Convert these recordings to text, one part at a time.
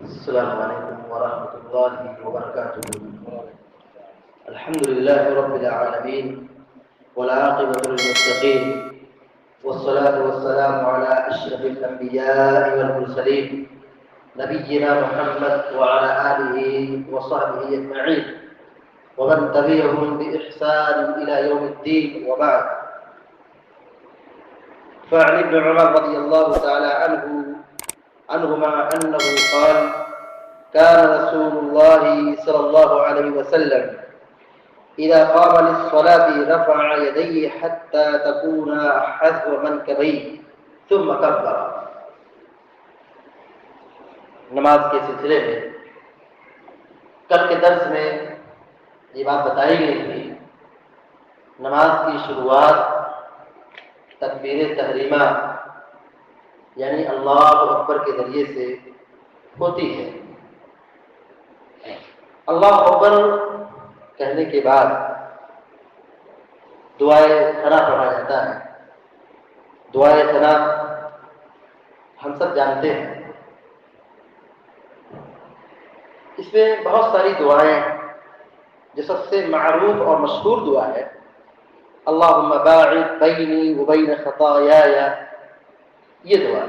السلام عليكم ورحمة الله وبركاته. الحمد لله رب العالمين والعاقبة للمتقين والصلاة والسلام على أشرف الأنبياء والمرسلين نبينا محمد وعلى آله وصحبه أجمعين ومن تبعهم بإحسان إلى يوم الدين، وبعد. فعن ابن عمر رضي الله تعالى عنهما أنه قال: كان رسول الله صلى الله عليه وسلم إذا قام للصلاة رفع يديه حتى تكون حذو منكبيه ثم كبر. نماز کے سلسلے میں کل کے درس میں یہ بات بتائی گئی تھی، نماز کی شروعات تکبیر تحریمہ یعنی اللہ اکبر کے ذریعے سے ہوتی ہے۔ اللہ اکبر کہنے کے بعد دعائے ثنا پڑھا جاتا ہے۔ دعائے ثنا ہم سب جانتے ہیں، اس میں بہت ساری دعائیں ہیں۔ جو سب سے معروف اور مشہور دعا ہے اللہم باعد بینی وبین خطایای، یہ دعا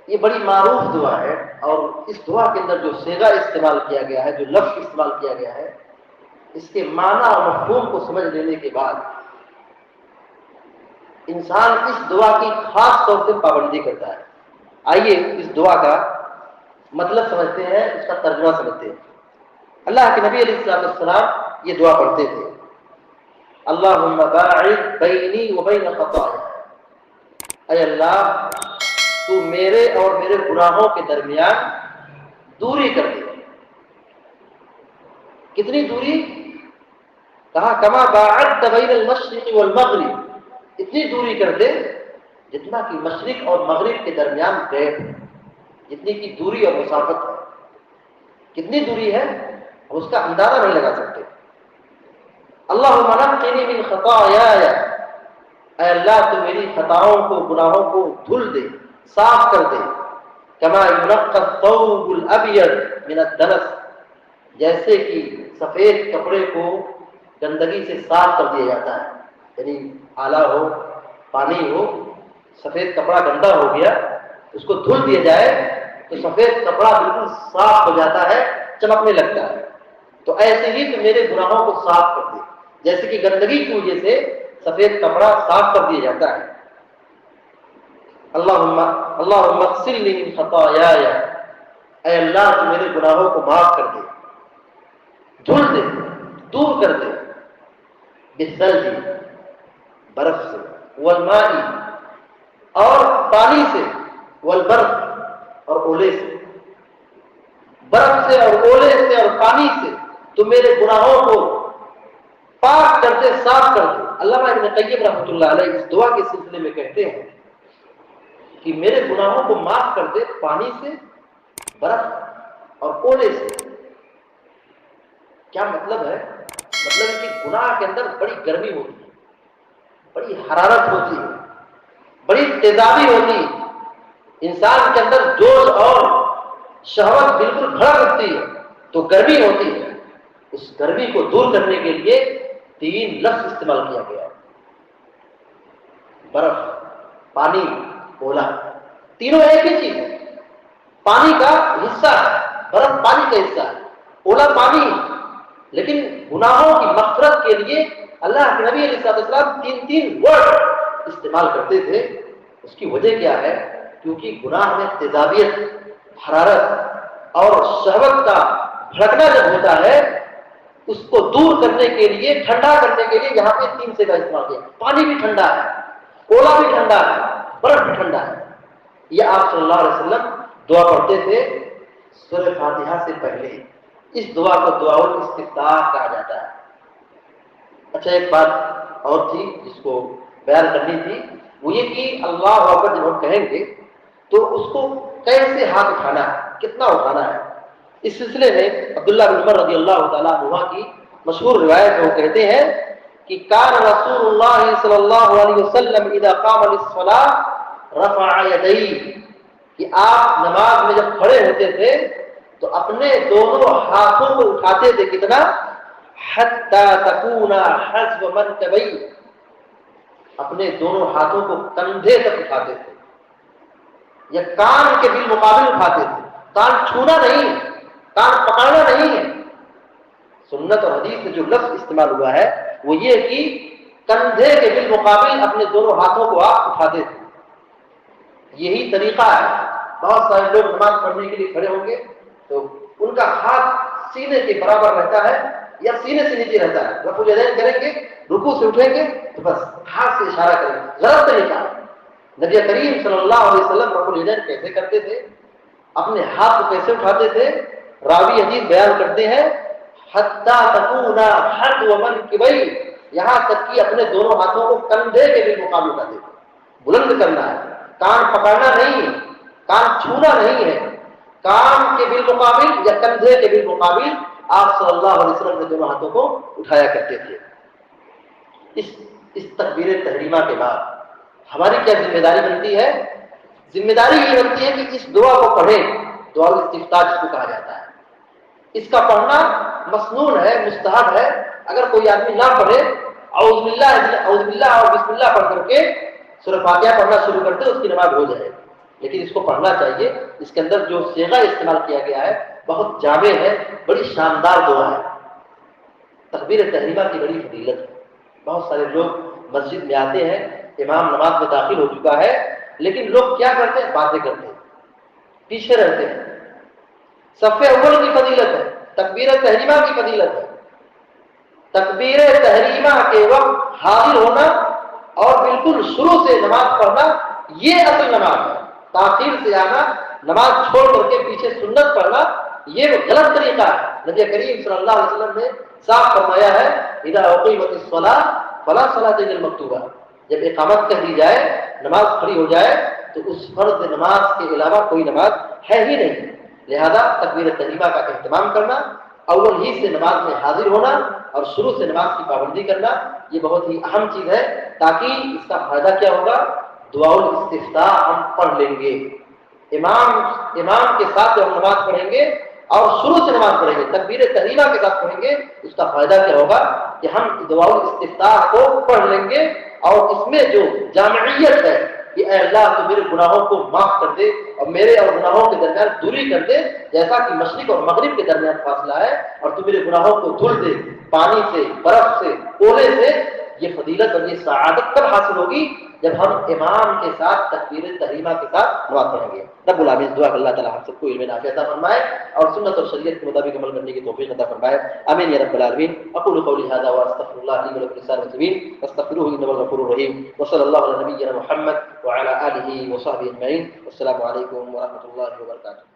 یہ بڑی معروف دعا ہے، اور اس دعا کے اندر جو صیغہ استعمال کیا گیا ہے، جو لفظ استعمال کیا گیا ہے، اس کے معنی اور مفہوم کو سمجھ لینے کے بعد انسان اس دعا کی خاص طور سے پابندی کرتا ہے۔ آئیے اس دعا کا مطلب سمجھتے ہیں، اس کا ترجمہ سمجھتے ہیں۔ اللہ کے نبی علیہ السلام یہ دعا پڑھتے تھے: اللہم باعد بینی وبین خطایا، اے اللہ تو میرے اور میرے گناہوں کے درمیان دوری کر دے۔ کتنی دوری؟ کہا کما باعدت بین المشرق والمغرب، اتنی دوری کر دے جتنا کہ مشرق اور مغرب کے درمیان گیپ ہے، جتنی کی دوری اور مسافت ہے۔ کتنی دوری ہے ہم اس کا اندازہ نہیں لگا سکتے۔ اللہم نقنی من خطایای، اے اللہ تو میری خطاؤں کو، گناہوں کو دھل دے، صاف کر دے۔ کما ینقی الثوب الابیض من الدنس، جیسے کہ سفید کپڑے کو گندگی سے صاف کر دیا جاتا ہے، یعنی آلہ ہو، پانی ہو، سفید کپڑا گندا ہو گیا، اس کو دھل دیا جائے تو سفید کپڑا بالکل صاف ہو جاتا ہے، چمکنے لگتا ہے۔ تو ایسے ہی تو میرے گناہوں کو صاف کر دے، جیسے کہ گندگی کی وجہ سے سفید کپڑا صاف کر دیا جاتا ہے۔ اللہم اغسلنی من خطایای، اے اللہ تو میرے گناہوں کو معاف کر دے، دھل دے، دور کر دے، بالثلج، برف سے، والماء، اور پانی سے، والبرد، اور اولے سے۔ برف سے اور اولے سے اور پانی سے تو میرے گناہوں کو پاک کر دے، صاف کر دے۔ علامہ ابن قیم رحمۃ اللہ علیہ اس دعا کے سلسلے میں کہتے ہیں کہ میرے گناہوں کو معاف کر دے پانی سے، برف اور اولے سے۔ کیا مطلب ہے؟ مطلب ہے کہ گناہ کے اندر بڑی گرمی ہوتی ہے، بڑی حرارت ہوتی ہے، بڑی تیزابی ہوتی ہے، انسان کے اندر جوش اور شہوت بالکل بھڑک اٹھتی ہے، تو گرمی ہوتی ہے۔ اس گرمی کو دور کرنے کے لیے 3 لفظ استعمال کیا گیا ہے: برف، پانی، اولا۔ تینوں ایک ہی چیز ہے، پانی کا حصہ ہے، برف پانی کا حصہ ہے، اولا پانی ہے۔ لیکن گناہوں کی مغفرت کے لیے اللہ کے نبی علیہ السلام 3 ورڈ استعمال کرتے تھے۔ اس کی وجہ کیا ہے؟ کیونکہ گناہ میں تیزابیت، حرارت اور شہوت کا بھڑکنا جب ہوتا ہے، اس کو دور کرنے کے لیے، ٹھنڈا کرنے کے لیے یہاں پہ 3 سے کا استعمال کیا۔ پانی بھی ٹھنڈا ہے، اولا بھی ٹھنڈا ہے، برف بھی ٹھنڈا ہے۔ یہ آپ صلی اللہ علیہ وسلم دعا پڑھتے تھے سورہ فاتحہ سے پہلے۔ اس دعا کو دعا الاستفتاح کہا جاتا ہے۔ اچھا، ایک بات اور تھی جس کو بیان کرنی تھی، وہ یہ کہ اللہ اکبر جب ہم کہیں گے تو اس کو کیسے ہاتھ اٹھانا ہے، کتنا اٹھانا ہے۔ اس سلسلے میں عبداللہ بن عمر رضی اللہ تعالیٰ عنہ کی مشہور روایت ہے، وہ کہتے ہیں کہ کان رسول اللہ صلی اللہ علیہ وسلم اذا قام للصلاة رفع یدیہ، کہ آپ نماز میں جب کھڑے ہوتے تھے تو اپنے دونوں ہاتھوں کو اٹھاتے تھے کتنا؟ حتی تکون حذو منکبی، اپنے دونوں ہاتھوں کو کندھے تک اٹھاتے تھے یا کان کے بالمقابل اٹھاتے تھے. کان چھونا نہیں، کان پکڑنا نہیں ہے. سنت اور حدیث سے جو لفظ استعمال ہوا ہے وہ یہ کہ کندھے کے بالمقابل اپنے دونوں ہاتھوں کو آپ اٹھاتے تھے. یہی طریقہ ہے. بہت سارے لوگ نماز پڑھنے کے لیے کھڑے ہوں گے تو ان کا ہاتھ سینے کے برابر رہتا ہے یا سینے سے نیچے رہتا ہے. رفع الیدین کریں گے، رکوع سے اٹھیں گے تو بس ہاتھ سے اشارہ کریں گے، غلط طریقہ. نبی کریم صلی اللہ علیہ وسلم رفع الیدین کیسے کرتے تھے، اپنے ہاتھ کو کیسے اٹھاتے تھے؟ راوی حدیث بیان کرتے ہیں حتی تکون حذو منکبی، یہاں تک کہ اپنے دونوں ہاتھوں کو کندھے کے بالمقابل اٹھاتے تھے. بلند کرنا ہے، کان پکڑنا نہیں ہے، کان چھونا نہیں ہے. کان کے بالمقابل یا کندھے کے بالمقابل آپ صلی اللہ علیہ وسلم نے دونوں ہاتھوں کو اٹھایا کرتے تھے. اس تکبیر تحریمہ کے بعد ہماری کیا ذمہ داری بنتی ہے؟ ذمہ داری یہ بنتی ہے کہ اس دعا کو پڑھیں. دعا الاستفتاح جس کو کہا جاتا ہے، اس کا پڑھنا مسنون ہے، مستحب ہے. اگر کوئی آدمی نہ پڑھے، اعوذ باللہ اور بسم اللہ پڑھ کر کے سورہ فاتحہ پڑھنا شروع کرتے اس کی نماز ہو جائے. لیکن اس کو پڑھنا چاہیے. اس کے اندر جو صیغہ استعمال کیا گیا ہے بہت جامع ہے، بڑی شاندار دعا ہے. تکبیر تحریمہ کی بڑی فضیلت ہے. بہت سارے لوگ مسجد میں آتے ہیں، امام نماز میں داخل ہو چکا ہے، لیکن لوگ کیا کرتے ہیں؟ باتیں کرتے ہیں، پیچھے رہتے ہیں. صف اول کی فضیلت ہے، تکبیر تحریمہ کی فضیلت ہے. تکبیر تحریمہ کے وقت حاضر ہونا اور بالکل شروع سے نماز پڑھنا یہ اصل نماز ہے. تاخیر سے آنا، نماز چھوڑ کر کے پیچھے سنت پڑھنا یہ غلط طریقہ ہے. نبی کریم صلی اللہ علیہ وسلم نے صاف فرمایا ہے اذا اقیمت الصلاۃ فلا صلاۃ الا المکتوبہ، جب اقامت کر دی جائے، نماز کھڑی ہو جائے تو اس فرض نماز کے علاوہ کوئی نماز ہے ہی نہیں. لہذا تکبیر تحریمہ کا اہتمام کرنا، اول ہی سے نماز میں حاضر ہونا اور شروع سے نماز کی پابندی کرنا یہ بہت ہی اہم چیز ہے. تاکہ اس کا فائدہ کیا ہوگا؟ دعا الاستفتاح ہم پڑھ لیں گے. امام کے ساتھ جب ہم نماز پڑھیں گے اور شروع سے نماز پڑھیں گے، تکبیر تحریمہ کے ساتھ پڑھیں گے، اس کا فائدہ کیا ہوگا کہ ہم دعا الاستفتاح کو پڑھ لیں گے. اور اس میں جو جامعیت ہے کہ اے اللہ تو میرے گناہوں کو معاف کر دے اور میرے اور گناہوں کے درمیان دوری کر دے، جیسا کہ مشرق اور مغرب کے درمیان فاصلہ ہے، اور تو میرے گناہوں کو دھل دے پانی سے، برف سے، اولے سے. یہ فضیلت اور یہ سعادت کب حاصل ہوگی؟ جب ہم امام کے ساتھ تکبیر تحریمہ کے ساتھ نماز پڑھیں گے. رب العالمین دعا کہ اللہ تعالی ہم سب کو علم نافع عطا فرمائے اور سنت اور شریعت کے مطابق عمل کرنے کی توفیق عطا فرمائے. آمین یا رب العالمین. اقول قولی هذا واستغفر الله لي ولكم لسائر المسلمين فاستغفروه انه هو الغفور الرحيم. وصلى الله على نبينا محمد وعلى اله وصحبه اجمعين. والسلام عليكم ورحمه الله وبركاته.